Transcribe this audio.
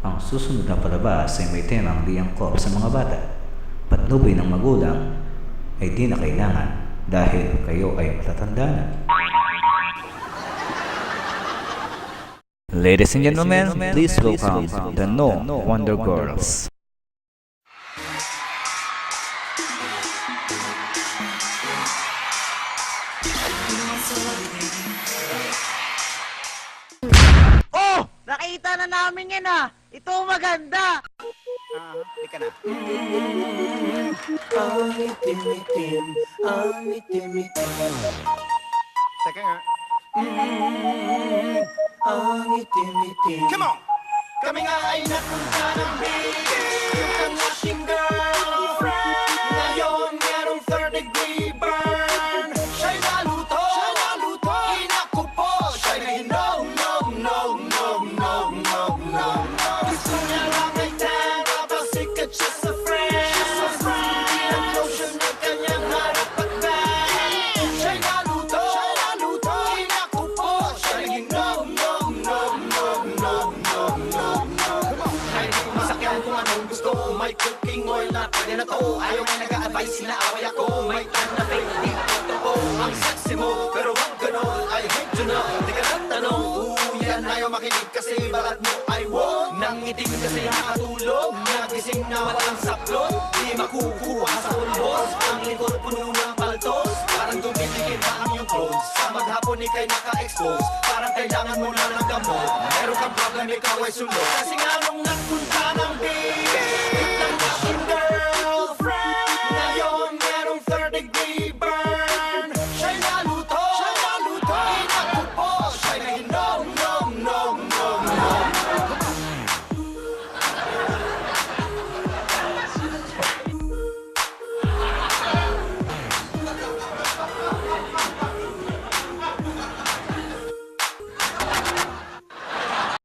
Ang susunod na palabas ay may temang di angkop sa mga bata. Patnubay ng magulang ay di na kailangan dahil kayo ay matatanda na. Ladies and gentlemen, please welcome the No Wonder Girls. Oh! Nakita na namin yan ah! Ito ang maganda! Halika na. Teka nga. Come on! Kami nga ay napunta ng bigay ang ating girlfriend. Ngayon merong third degree burn. Siya'y naluto, inaku po. Siya'y no, no, no, no, no, no, no, no. Gusto niya lang ay tanga, pasikat siya sa friend. Ang lotion ng kanyang harap at back. Siya'y naluto, inaku po. Siya'y no, no, no, no, no, no, no, no. Kahit di masakyan kung anong gusto, may cooking oil na pwede na to. Ayaw nga nag-a-advise, sinaaway ako. May tan na fake, di totoo. Ang sexy mo, pero wag ganon. I hate to know, di ka nagtanong. Yan ayaw makinig kasi balat mo ay wow. Nangiting kasi nakatulog, nagising na walang saplot. Di makukuha sa ulbos, ang likod puno ng paltos. Parang dumiligid parang yung clothes. Sa maghapon ikay naka-expose, parang kailangan mo na ng gamot. Meron kang problem, ikaw ay sulod. Kasi nga nung nagpunta na